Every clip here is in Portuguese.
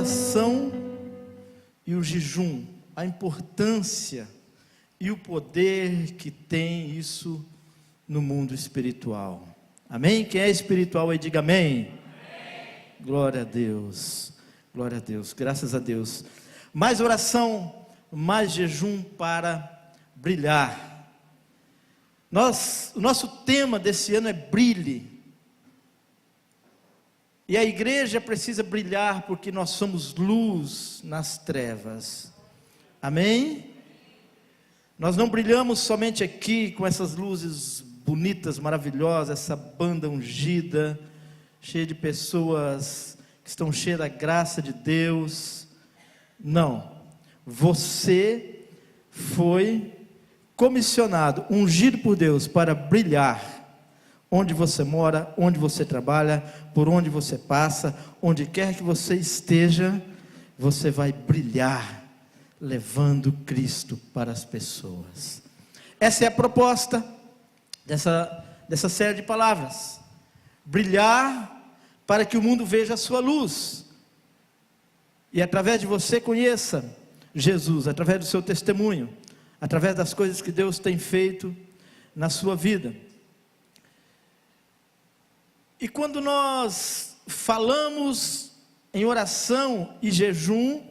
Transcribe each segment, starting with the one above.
oração e o jejum, a importância e o poder que tem isso no mundo espiritual. Amém? Quem é espiritual aí, diga amém. Amém. Glória a Deus, glória a Deus, graças a Deus. Mais oração, mais jejum para brilhar. O nosso tema desse ano é brilhe. E a igreja precisa brilhar porque nós somos luz nas trevas. Amém? Nós não brilhamos somente aqui com essas luzes bonitas, maravilhosas, essa banda ungida, cheia de pessoas que estão cheias da graça de Deus. Não, você foi comissionado, ungido por Deus para brilhar. Onde você mora, onde você trabalha, por onde você passa, onde quer que você esteja, você vai brilhar, levando Cristo para as pessoas. Essa é a proposta dessa série de palavras. Brilhar para que o mundo veja a sua luz. E através de você conheça Jesus, através do seu testemunho, através das coisas que Deus tem feito na sua vida. E quando nós falamos em oração e jejum,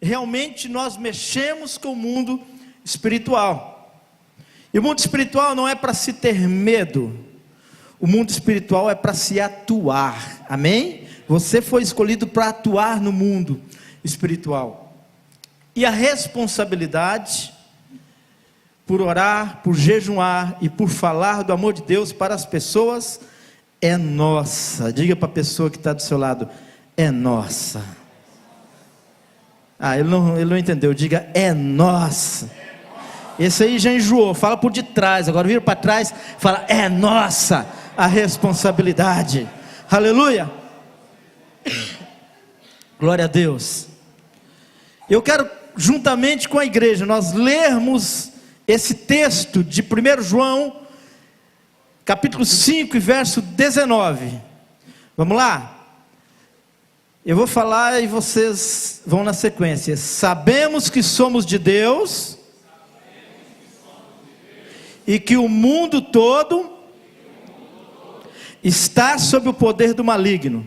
realmente nós mexemos com o mundo espiritual. E o mundo espiritual não é para se ter medo, o mundo espiritual é para se atuar, amém? Você foi escolhido para atuar no mundo espiritual. E a responsabilidade por orar, por jejuar e por falar do amor de Deus para as pessoas é nossa. Diga para a pessoa que está do seu lado: é nossa. Ele não entendeu. Diga: é nossa. Esse aí já enjoou. Fala por detrás. Agora vira para trás. Fala: é nossa a responsabilidade. Aleluia. Glória a Deus. Eu quero, juntamente com a igreja, nós lermos esse texto de 1 João capítulo 5 e verso 19. Vamos lá? Eu vou falar e vocês vão na sequência. Sabemos que somos de Deus, e que o mundo todo está sob o poder do maligno.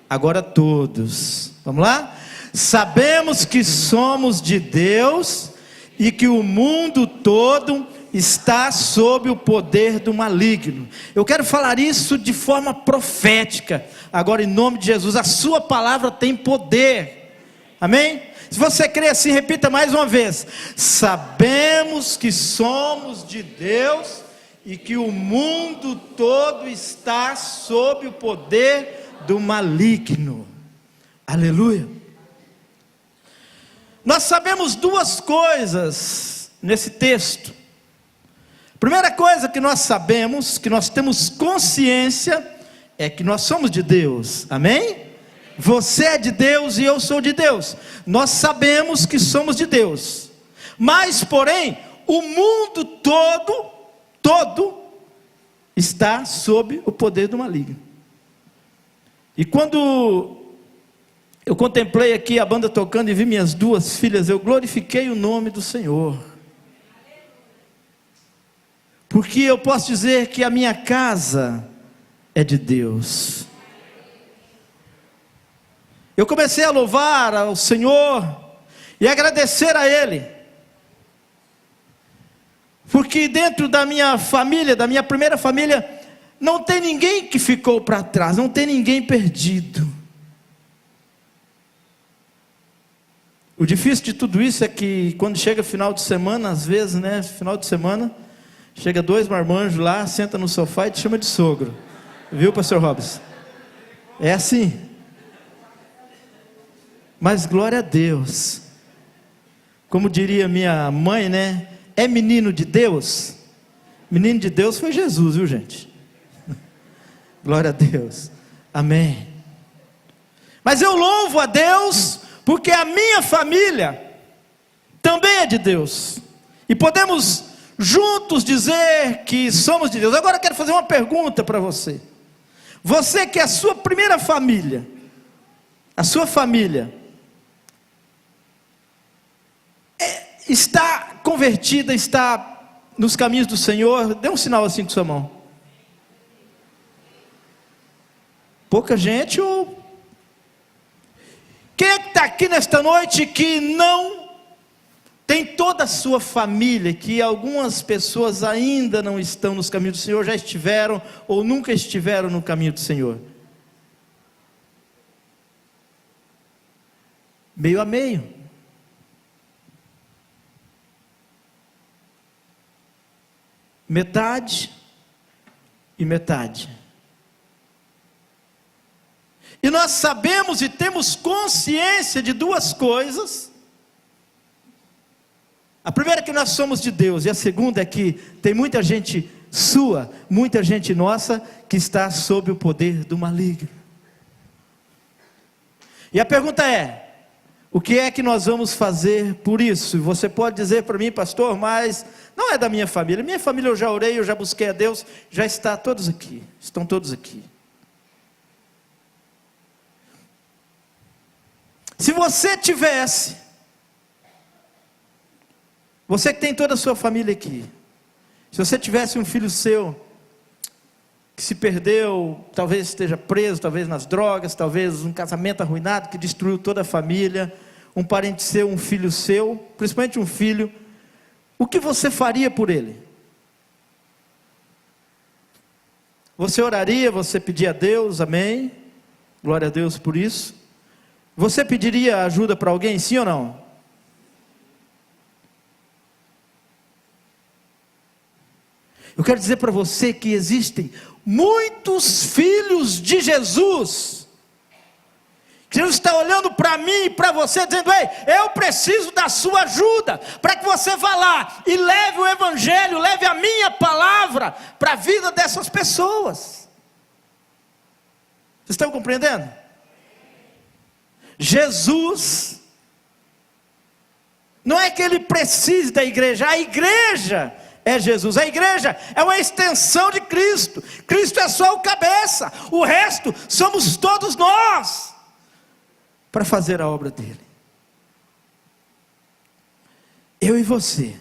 Agora todos. Vamos lá? Sabemos que somos de Deus e que o mundo todo está sob o poder do maligno. Eu quero falar isso de forma profética. Agora, em nome de Jesus, a sua palavra tem poder. Amém? Se você crê assim, repita mais uma vez: sabemos que somos de Deus e que o mundo todo está sob o poder do maligno. Aleluia. Nós sabemos duas coisas nesse texto. Primeira coisa que nós sabemos, que nós temos consciência, é que nós somos de Deus, amém? Você é de Deus e eu sou de Deus. Nós sabemos que somos de Deus, mas porém, o mundo todo está sob o poder do maligno. E quando eu contemplei aqui a banda tocando e vi minhas duas filhas, eu glorifiquei o nome do Senhor. Porque eu posso dizer que a minha casa é de Deus. Eu comecei a louvar ao Senhor e agradecer a Ele. Porque dentro da minha família, da minha primeira família, não tem ninguém que ficou para trás, não tem ninguém perdido. O difícil de tudo isso é que quando chega final de semana, às vezes, final de semana, chega dois marmanjos lá, senta no sofá e te chama de sogro. Viu, pastor Robson? É assim. Mas glória a Deus. Como diria minha mãe, é menino de Deus? Menino de Deus foi Jesus, viu, gente? Glória a Deus. Amém. Mas eu louvo a Deus, porque a minha família também é de Deus. E podemos juntos dizer que somos de Deus. Agora eu quero fazer uma pergunta para você. Você que é a sua primeira família, a sua família está convertida, está nos caminhos do Senhor, dê um sinal assim com sua mão. Pouca gente ou... Quem é que está aqui nesta noite que não tem toda a sua família, que algumas pessoas ainda não estão nos caminhos do Senhor, já estiveram ou nunca estiveram no caminho do Senhor? Meio a meio. Metade e metade. E nós sabemos e temos consciência de duas coisas. A primeira é que nós somos de Deus, e a segunda é que tem muita gente sua, muita gente nossa, que está sob o poder do maligno. E a pergunta é: o que é que nós vamos fazer por isso? E você pode dizer para mim, pastor, mas não é da minha família. Minha família eu já orei, eu já busquei a Deus, já está todos aqui, estão todos aqui. Se você tivesse, você que tem toda a sua família aqui, se você tivesse um filho seu, que se perdeu, talvez esteja preso, talvez nas drogas, talvez um casamento arruinado, que destruiu toda a família, um parente seu, um filho seu, principalmente um filho, o que você faria por ele? Você oraria, você pediria a Deus, amém? Glória a Deus por isso. Você pediria ajuda para alguém, sim ou não? Eu quero dizer para você que existem muitos filhos de Jesus, que Jesus está olhando para mim e para você, dizendo: ei, eu preciso da sua ajuda, para que você vá lá e leve o Evangelho, leve a minha palavra para a vida dessas pessoas. Vocês estão compreendendo? Jesus, não é que ele precise da igreja, a igreja é Jesus, a igreja é uma extensão de Cristo, Cristo é só o cabeça, o resto somos todos nós, para fazer a obra dele. Eu e você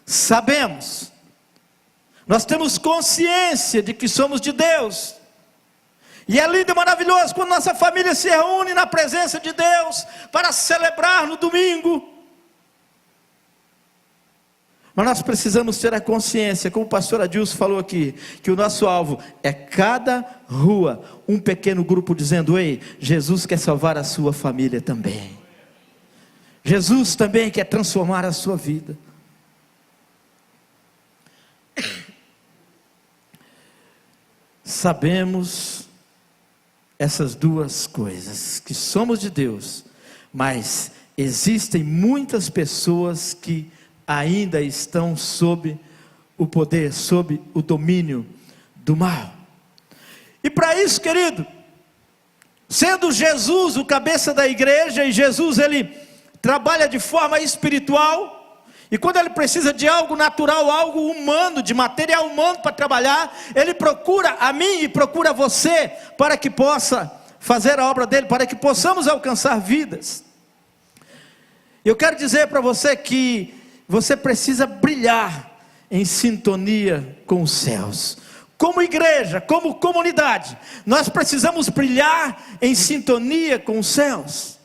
sabemos, nós temos consciência de que somos de Deus, e é lindo e maravilhoso quando nossa família se reúne na presença de Deus, para celebrar no domingo. Mas nós precisamos ter a consciência, como o pastor Adilson falou aqui, que o nosso alvo é cada rua, um pequeno grupo dizendo: ei, Jesus quer salvar a sua família também. Jesus também quer transformar a sua vida. Sabemos essas duas coisas, que somos de Deus, mas existem muitas pessoas que ainda estão sob o poder, sob o domínio do mal. E para isso, querido, sendo Jesus o cabeça da igreja, e Jesus ele trabalha de forma espiritual, e quando ele precisa de algo natural, algo humano, de material humano para trabalhar, ele procura a mim e procura você, para que possa fazer a obra dele, para que possamos alcançar vidas. Eu quero dizer para você que você precisa brilhar em sintonia com os céus. Como igreja, como comunidade, nós precisamos brilhar em sintonia com os céus.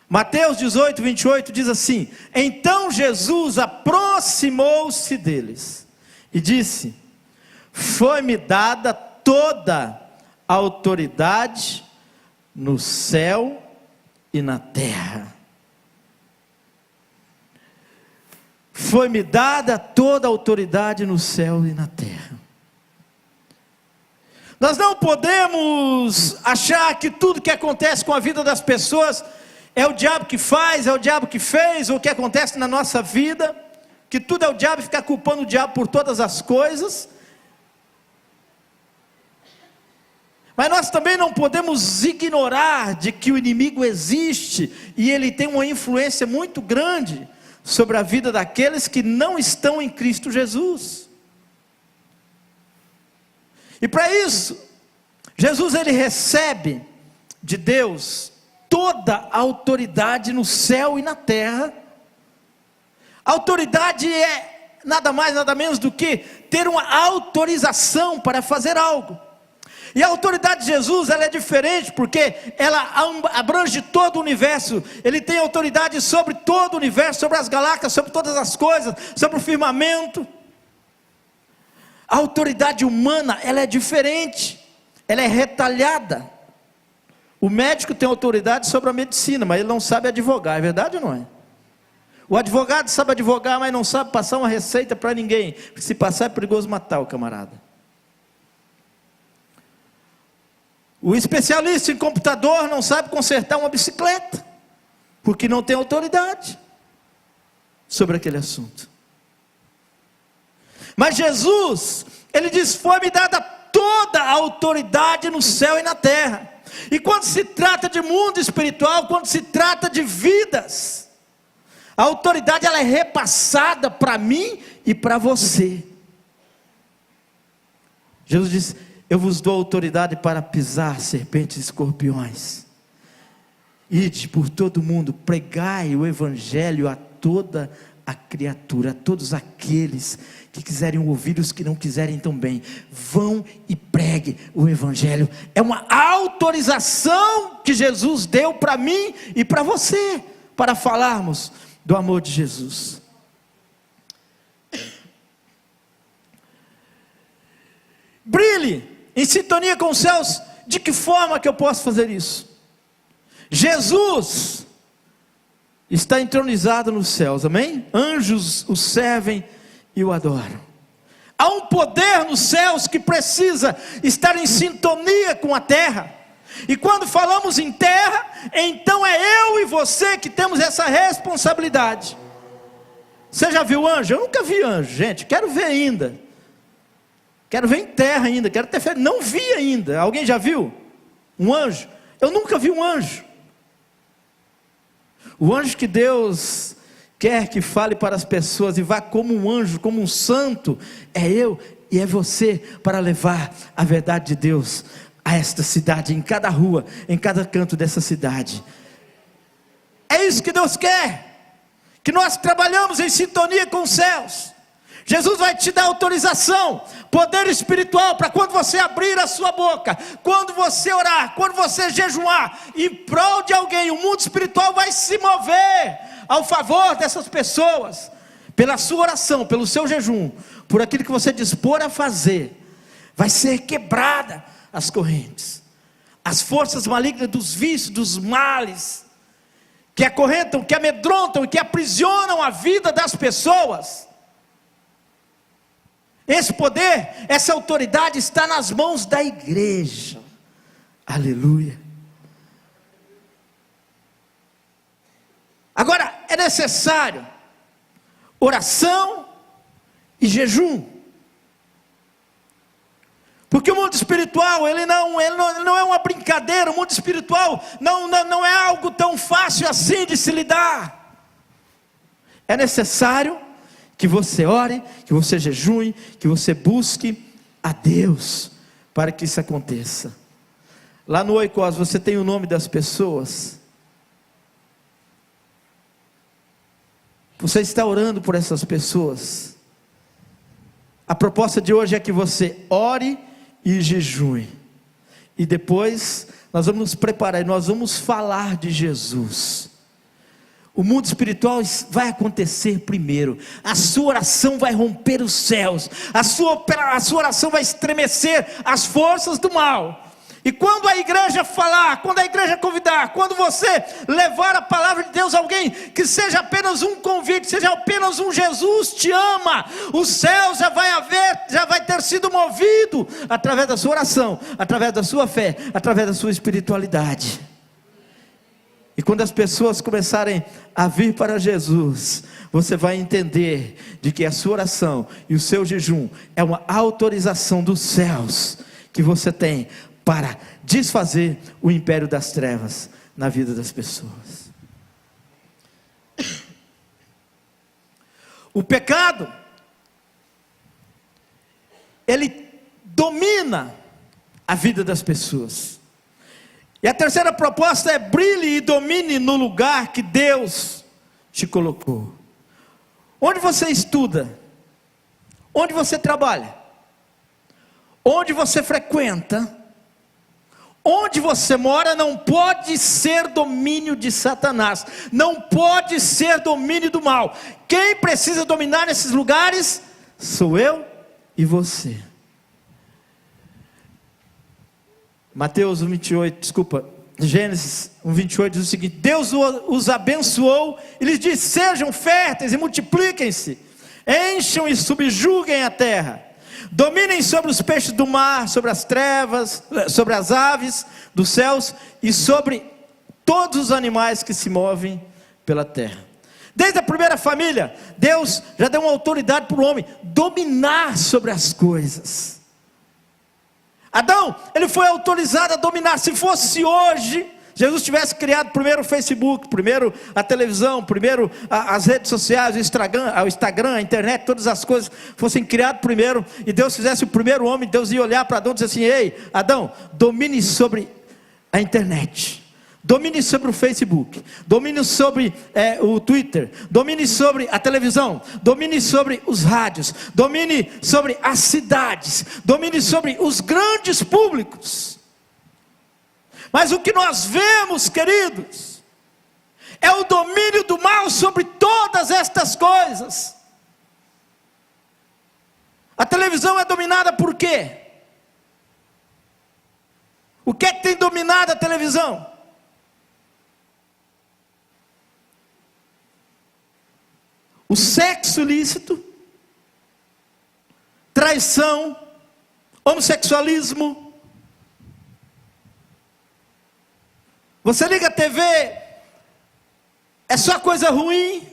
Mateus 18, 28 diz assim: então Jesus aproximou-se deles e disse: foi-me dada toda a autoridade no céu e na terra. Foi-me dada toda a autoridade no céu e na terra. Nós não podemos achar que tudo que acontece com a vida das pessoas é o diabo que faz, é o diabo que fez, ou o que acontece na nossa vida, que tudo é o diabo, e ficar culpando o diabo por todas as coisas. Mas nós também não podemos ignorar de que o inimigo existe, e ele tem uma influência muito grande sobre a vida daqueles que não estão em Cristo Jesus. E para isso, Jesus ele recebe de Deus toda a autoridade no céu e na terra. Autoridade é nada mais, nada menos do que ter uma autorização para fazer algo. E a autoridade de Jesus, ela é diferente, porque ela abrange todo o universo. Ele tem autoridade sobre todo o universo, sobre as galáxias, sobre todas as coisas, sobre o firmamento. A autoridade humana, ela é diferente, ela é retalhada. O médico tem autoridade sobre a medicina, mas ele não sabe advogar, é verdade ou não é? O advogado sabe advogar, mas não sabe passar uma receita para ninguém, porque se passar é perigoso matar o camarada. O especialista em computador não sabe consertar uma bicicleta, porque não tem autoridade sobre aquele assunto. Mas Jesus, ele diz: foi-me dada toda a autoridade no céu e na terra. E quando se trata de mundo espiritual, quando se trata de vidas, a autoridade, ela é repassada para mim e para você. Jesus diz: eu vos dou autoridade para pisar serpentes e escorpiões. Ide por todo o mundo, pregai o evangelho a toda a criatura, a todos aqueles que quiserem ouvir, os que não quiserem também. Vão e pregue o evangelho. É uma autorização que Jesus deu para mim e para você, para falarmos do amor de Jesus. Brilhe em sintonia com os céus. De que forma que eu posso fazer isso? Jesus está entronizado nos céus, amém? Anjos o servem e o adoram. Há um poder nos céus que precisa estar em sintonia com a terra. E quando falamos em terra, então é eu e você que temos essa responsabilidade. Você já viu anjo? Eu nunca vi anjo, gente, quero ver ainda. Quero ver em terra ainda, quero ter fé. Não vi ainda. Alguém já viu um anjo? Eu nunca vi um anjo. O anjo que Deus quer que fale para as pessoas e vá como um anjo, como um santo, é eu e é você, para levar a verdade de Deus a esta cidade, em cada rua, em cada canto dessa cidade. É isso que Deus quer, que nós trabalhamos em sintonia com os céus. Jesus vai te dar autorização, poder espiritual, para quando você abrir a sua boca, quando você orar, quando você jejuar, em prol de alguém, o mundo espiritual vai se mover ao favor dessas pessoas, pela sua oração, pelo seu jejum, por aquilo que você dispor a fazer, vai ser quebrada as correntes, as forças malignas dos vícios, dos males, que acorrentam, que amedrontam e que aprisionam a vida das pessoas. Esse poder, essa autoridade está nas mãos da igreja. Aleluia. Agora, é necessário oração e jejum. Porque o mundo espiritual, ele não é uma brincadeira. O mundo espiritual não é algo tão fácil assim de se lidar. É necessário que você ore, que você jejue, que você busque a Deus, para que isso aconteça. Lá no Oikos, você tem o nome das pessoas. Você está orando por essas pessoas. A proposta de hoje é que você ore e jejue. E depois nós vamos nos preparar, nós vamos falar de Jesus. O mundo espiritual vai acontecer primeiro. A sua oração vai romper os céus. A sua oração vai estremecer as forças do mal. E quando a igreja falar, quando a igreja convidar, quando você levar a palavra de Deus a alguém, que seja apenas um convite, seja apenas um Jesus te ama, o céu já vai ter sido movido através da sua oração, através da sua fé, através da sua espiritualidade. E quando as pessoas começarem a vir para Jesus, você vai entender de que a sua oração e o seu jejum é uma autorização dos céus que você tem para desfazer o império das trevas na vida das pessoas. O pecado, ele domina a vida das pessoas. E a terceira proposta é: brilhe e domine no lugar que Deus te colocou. Onde você estuda, onde você trabalha, onde você frequenta, onde você mora, não pode ser domínio de Satanás, não pode ser domínio do mal. Quem precisa dominar nesses lugares sou eu e você. Gênesis 1:28 diz o seguinte: Deus os abençoou e lhes disse: sejam férteis e multipliquem-se, encham e subjuguem a terra, dominem sobre os peixes do mar, sobre as trevas, sobre as aves dos céus e sobre todos os animais que se movem pela terra. Desde a primeira família, Deus já deu uma autoridade para o homem dominar sobre as coisas. Adão, ele foi autorizado a dominar. Se fosse hoje, Jesus tivesse criado primeiro o Facebook, primeiro a televisão, primeiro as redes sociais, o Instagram, a internet, todas as coisas fossem criadas primeiro, e Deus fizesse o primeiro homem, Deus ia olhar para Adão e dizer assim: ei, Adão, domine sobre a internet, domine sobre o Facebook, domine sobre o Twitter, domine sobre a televisão, domine sobre os rádios, domine sobre as cidades, domine sobre os grandes públicos. Mas o que nós vemos, queridos, é o domínio do mal sobre todas estas coisas. A televisão é dominada por quê? O que é que tem dominado a televisão? O sexo ilícito, traição, homossexualismo. Você liga a TV, é só coisa ruim.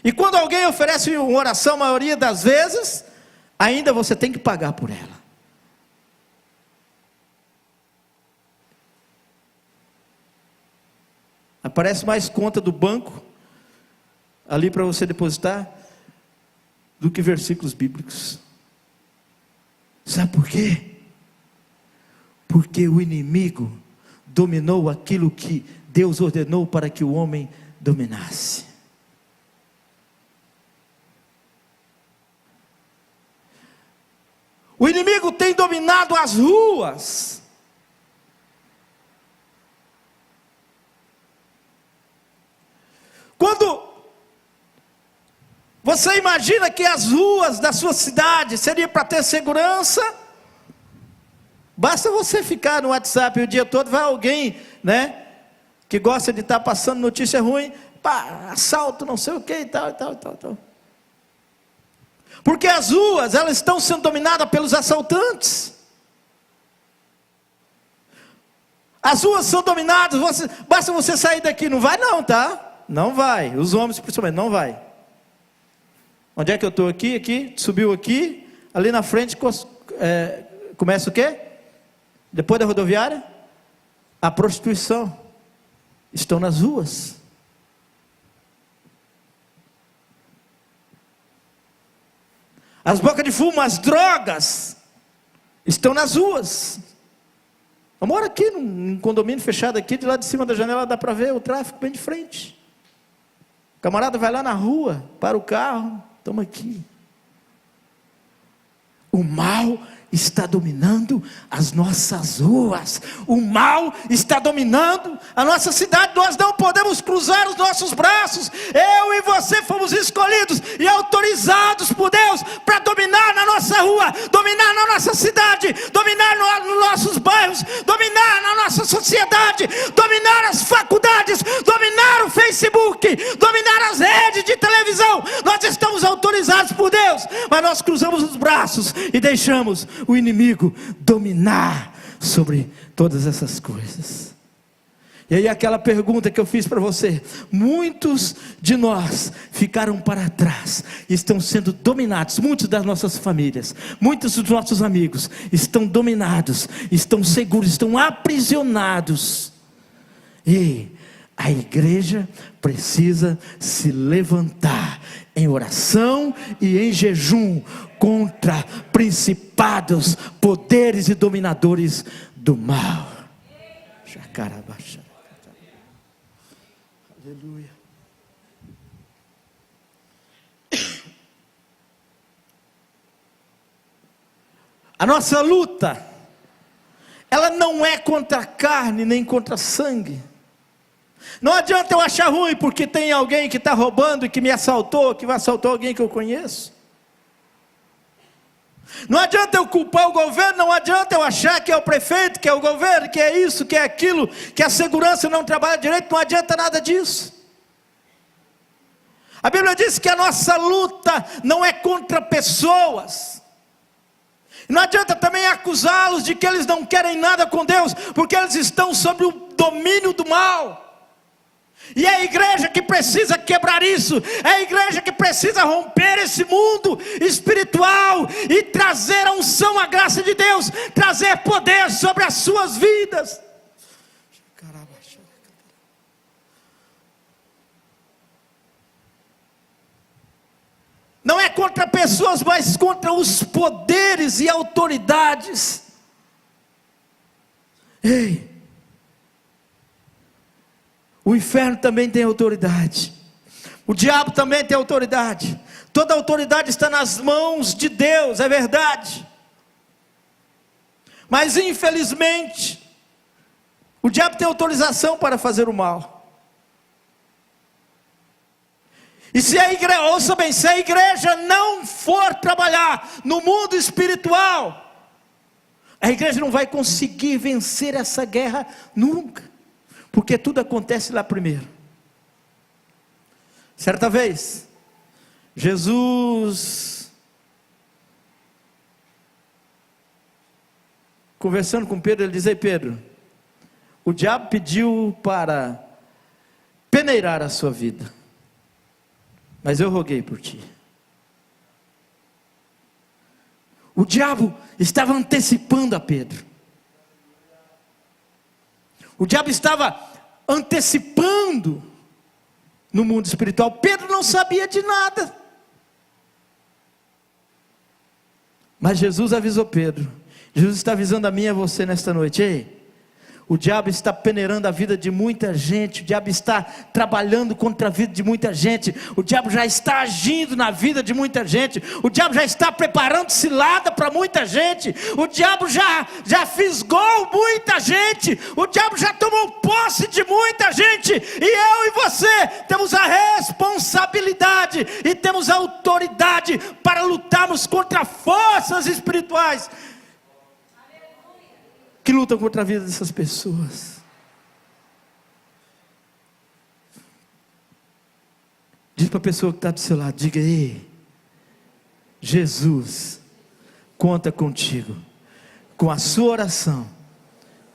E quando alguém oferece uma oração, a maioria das vezes, ainda você tem que pagar por ela. Aparece mais conta do banco ali para você depositar do que versículos bíblicos. Sabe por quê? Porque o inimigo dominou aquilo que Deus ordenou para que o homem dominasse. O inimigo tem dominado as ruas. Quando você imagina que as ruas da sua cidade seriam para ter segurança, basta você ficar no WhatsApp o dia todo, vai alguém, né, que gosta de estar passando notícia ruim, pá, assalto, não sei o que, e tal. Porque as ruas, elas estão sendo dominadas pelos assaltantes. As ruas são dominadas, basta você sair daqui, não vai não, tá? Não vai, os homens principalmente, não vai. Onde é que eu estou? Aqui, subiu aqui, ali na frente começa o quê? Depois da rodoviária, a prostituição. Estão nas ruas. As bocas de fumo, as drogas, estão nas ruas. Eu moro aqui num condomínio fechado aqui, de lá de cima da janela dá para ver o tráfico bem de frente. O camarada vai lá na rua, para o carro, toma aqui. O mal está dominando as nossas ruas. O mal está dominando a nossa cidade. Nós não podemos cruzar os nossos braços. Eu e você fomos escolhidos e autorizados por Deus para dominar na nossa rua, dominar na nossa cidade, dominar nos nossos bairros, dominar na nossa sociedade, dominar as faculdades, dominar o Facebook, dominar as redes de televisão. Nós estamos autorizados por Deus, mas nós cruzamos os braços e deixamos o inimigo dominar sobre todas essas coisas. E aí aquela pergunta que eu fiz para você: muitos de nós ficaram para trás, estão sendo dominados, muitos das nossas famílias, muitos dos nossos amigos estão dominados, estão seguros, estão aprisionados. E a igreja precisa se levantar em oração e em jejum contra principados, poderes e dominadores do mal. Aleluia. A nossa luta, ela não é contra a carne, nem contra sangue. Não adianta eu achar ruim, porque tem alguém que está roubando e que me assaltou, que assaltou alguém que eu conheço. Não adianta eu culpar o governo, não adianta eu achar que é o prefeito, que é o governo, que é isso, que é aquilo, que a segurança não trabalha direito, não adianta nada disso. A Bíblia diz que a nossa luta não é contra pessoas. Não adianta também acusá-los de que eles não querem nada com Deus, porque eles estão sob o domínio do mal. E é a igreja que precisa quebrar isso, é a igreja que precisa romper esse mundo espiritual e trazer a unção, a graça de Deus, trazer poder sobre as suas vidas. Não é contra pessoas, mas contra os poderes e autoridades. Ei! O inferno também tem autoridade. O diabo também tem autoridade. Toda autoridade está nas mãos de Deus, é verdade. Mas infelizmente, o diabo tem autorização para fazer o mal. E se a igreja, ouça bem, se a igreja não for trabalhar no mundo espiritual, a igreja não vai conseguir vencer essa guerra nunca. Porque tudo acontece lá primeiro. Certa vez, Jesus, conversando com Pedro, ele diz: ei Pedro, o diabo pediu para peneirar a sua vida, mas eu roguei por ti. O diabo estava antecipando a Pedro. O diabo estava antecipando no mundo espiritual. Pedro não sabia de nada. Mas Jesus avisou Pedro. Jesus está avisando a mim e a você nesta noite. Ei, o diabo está peneirando a vida de muita gente. O diabo está trabalhando contra a vida de muita gente. O diabo já está agindo na vida de muita gente. O diabo já está preparando cilada para muita gente. O diabo já fisgou muita gente. O diabo já tomou posse de muita gente. E eu e você temos a responsabilidade e temos a autoridade para lutarmos contra forças espirituais que lutam contra a vida dessas pessoas. Diz para a pessoa que está do seu lado, diga: ei, Jesus conta contigo, com a sua oração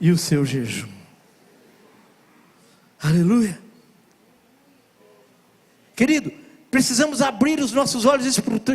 e o seu jejum. Aleluia. Querido, precisamos abrir os nossos olhos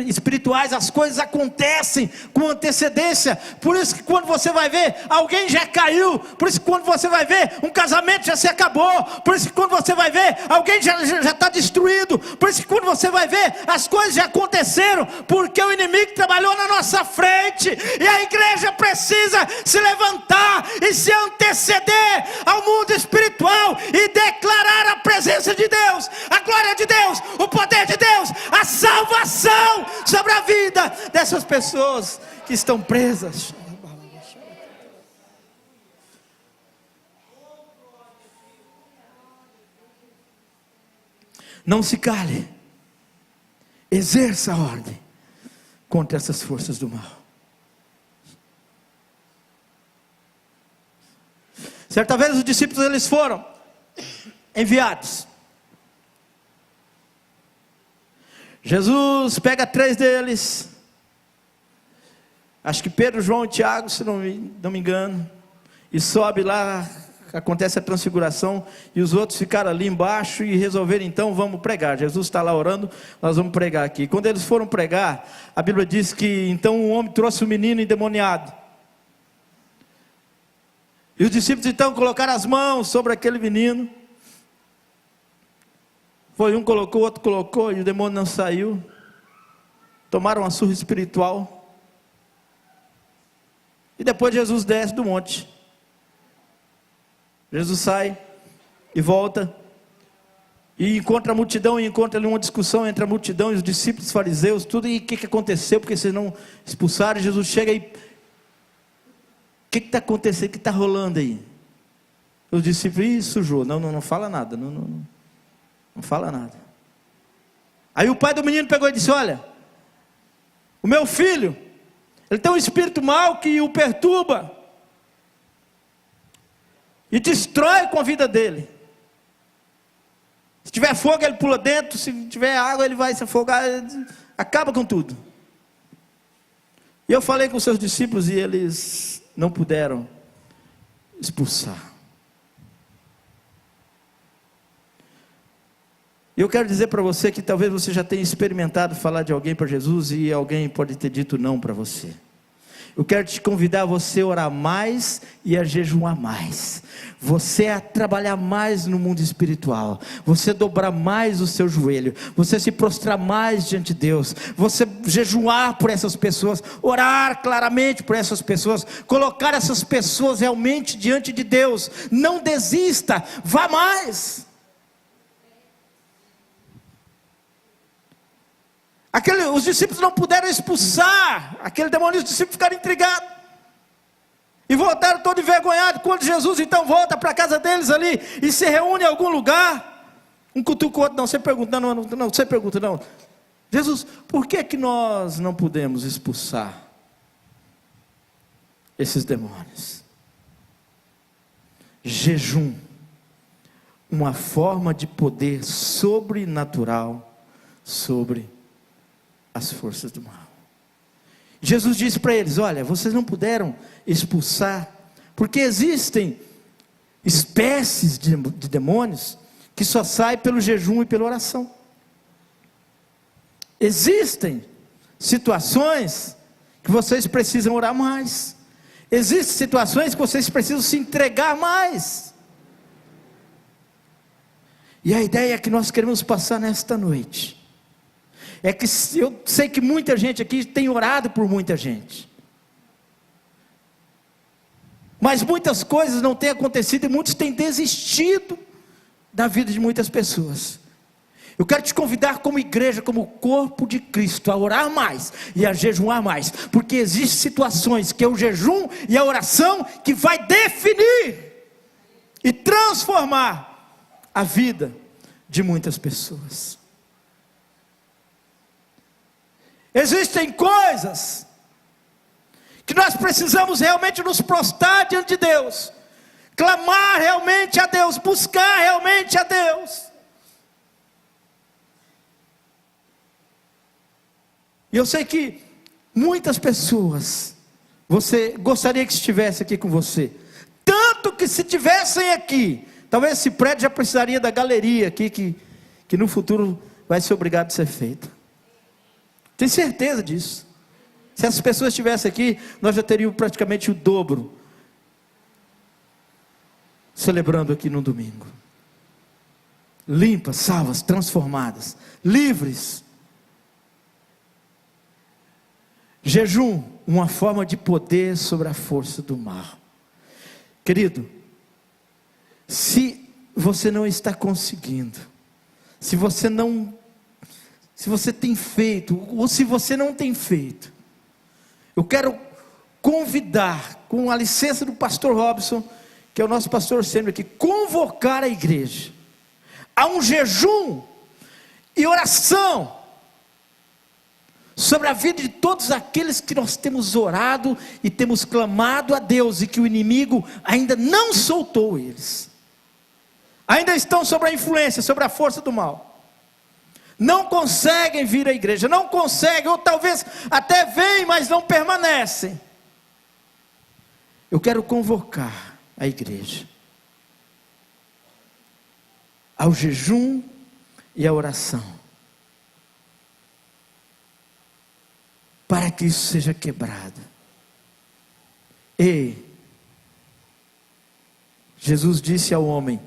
espirituais. As coisas acontecem com antecedência. Por isso que quando você vai ver, alguém já caiu. Por isso que quando você vai ver, um casamento já se acabou. Por isso que quando você vai ver, alguém já está destruído. Por isso que quando você vai ver, as coisas já aconteceram, porque o inimigo trabalhou na nossa frente. E a igreja precisa se levantar e se anteceder ao mundo espiritual e declarar a presença de Deus, a glória de Deus, o poder de Deus, a salvação sobre a vida dessas pessoas que estão presas. Não se cale, exerça a ordem contra essas forças do mal. Certa vez os discípulos, eles foram enviados. Jesus pega 3 deles, acho que Pedro, João e Tiago, se não me engano, e sobe lá, acontece a transfiguração, e os outros ficaram ali embaixo e resolveram: então vamos pregar. Jesus está lá orando, nós vamos pregar aqui. Quando eles foram pregar, a Bíblia diz que então um homem trouxe um menino endemoniado, e os discípulos então colocaram as mãos sobre aquele menino. Foi um colocou, outro colocou, e o demônio não saiu. tomaram uma surra espiritual, e depois Jesus desce do monte. Jesus sai e volta, e encontra a multidão, e encontra ali uma discussão entre a multidão e os discípulos fariseus, tudo. E o que aconteceu? Porque vocês não expulsaram? Jesus chega e: o que está acontecendo? O que está rolando aí? Os discípulos: ih, sujou. Não fala nada, não fala nada. Aí o pai do menino pegou e disse: olha, o meu filho, ele tem um espírito mau que o perturba e destrói com a vida dele. Se tiver fogo, ele pula dentro. Se tiver água, ele vai se afogar. Acaba com tudo. E eu falei com os seus discípulos, e eles não puderam expulsar. E eu quero dizer para você que talvez você já tenha experimentado falar de alguém para Jesus, e alguém pode ter dito não para você. Eu quero te convidar a você orar mais e a jejuar mais. Você a trabalhar mais no mundo espiritual. Você dobrar mais o seu joelho. Você se prostrar mais diante de Deus. Você jejuar por essas pessoas. Orar claramente por essas pessoas. Colocar essas pessoas realmente diante de Deus. Não desista. Vá mais. Os discípulos não puderam expulsar aquele demônio. Os discípulos ficaram intrigados e voltaram todos envergonhados. Quando Jesus então volta para a casa deles ali e se reúne em algum lugar, um cutuca o outro: não, você pergunta, não, você pergunta, não. Jesus, por que nós não podemos expulsar esses demônios? Jejum, uma forma de poder sobrenatural sobre as forças do mal. Jesus disse para eles: olha, vocês não puderam expulsar, porque existem espécies de demônios que só saem pelo jejum e pela oração. Existem situações que vocês precisam orar mais. Existem situações que vocês precisam se entregar mais. E a ideia que nós queremos passar nesta noite é que eu sei que muita gente aqui tem orado por muita gente, mas muitas coisas não têm acontecido e muitos têm desistido da vida de muitas pessoas. Eu quero te convidar como igreja, como corpo de Cristo, a orar mais e a jejuar mais, porque existem situações que é o jejum e a oração que vai definir e transformar a vida de muitas pessoas. Existem coisas que nós precisamos realmente nos prostrar diante de Deus, clamar realmente a Deus, buscar realmente a Deus. E eu sei que muitas pessoas, você gostaria que estivesse aqui com você, tanto que se tivessem aqui, talvez esse prédio já precisaria da galeria aqui, que no futuro vai ser obrigado a ser feita. Tenho certeza disso. Se essas pessoas estivessem aqui, nós já teríamos praticamente o dobro celebrando aqui no domingo. Limpas, salvas, transformadas, livres. Jejum, uma forma de poder sobre a força do mal. Querido, se você não está conseguindo, se você tem feito, ou se você não tem feito, eu quero convidar, com a licença do pastor Robson, que é o nosso pastor sênior aqui, convocar a igreja a um jejum e oração sobre a vida de todos aqueles que nós temos orado e temos clamado a Deus, e que o inimigo ainda não soltou eles, ainda estão sob a influência, sobre a força do mal. Não conseguem vir à igreja, não conseguem, ou talvez até vêm, mas não permanecem. Eu quero convocar a igreja ao jejum e à oração, para que isso seja quebrado. E Jesus disse ao homem: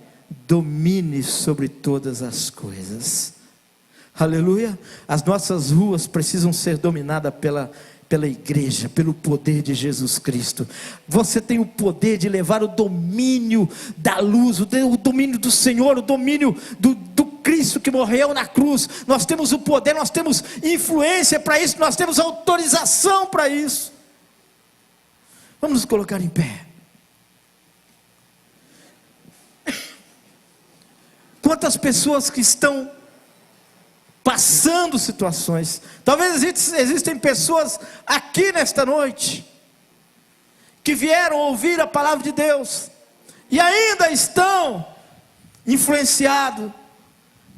domine sobre todas as coisas. Aleluia. As nossas ruas precisam ser dominadas pela igreja, pelo poder de Jesus Cristo. Você tem o poder de levar o domínio da luz, o domínio do Senhor, o domínio do Cristo que morreu na cruz. Nós temos o poder, nós temos influência para isso, nós temos autorização para isso. Vamos nos colocar em pé. Quantas pessoas que estão passando situações, talvez existem pessoas aqui nesta noite, que vieram ouvir a palavra de Deus, e ainda estão influenciados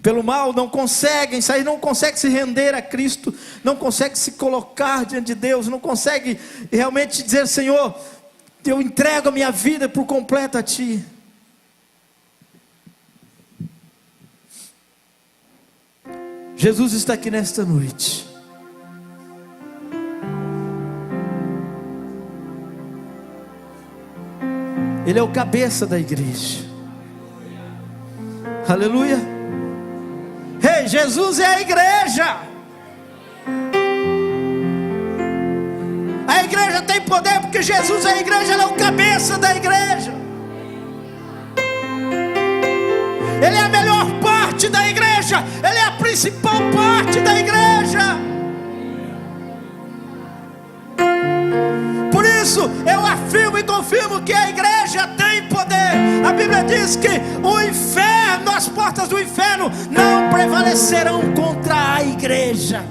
pelo mal, não conseguem sair, não conseguem se render a Cristo, não conseguem se colocar diante de Deus, não conseguem realmente dizer: Senhor, eu entrego a minha vida por completo a Ti. Jesus está aqui nesta noite. Ele é o cabeça da igreja. Aleluia. Ei, Jesus é a igreja. A igreja tem poder porque Jesus é a igreja, Ele é o cabeça da igreja. Ele é a melhor parte da igreja, Ele é a principal parte da igreja. Por isso eu afirmo e confirmo que a igreja tem poder. A Bíblia diz que o inferno, as portas do inferno não prevalecerão contra a igreja.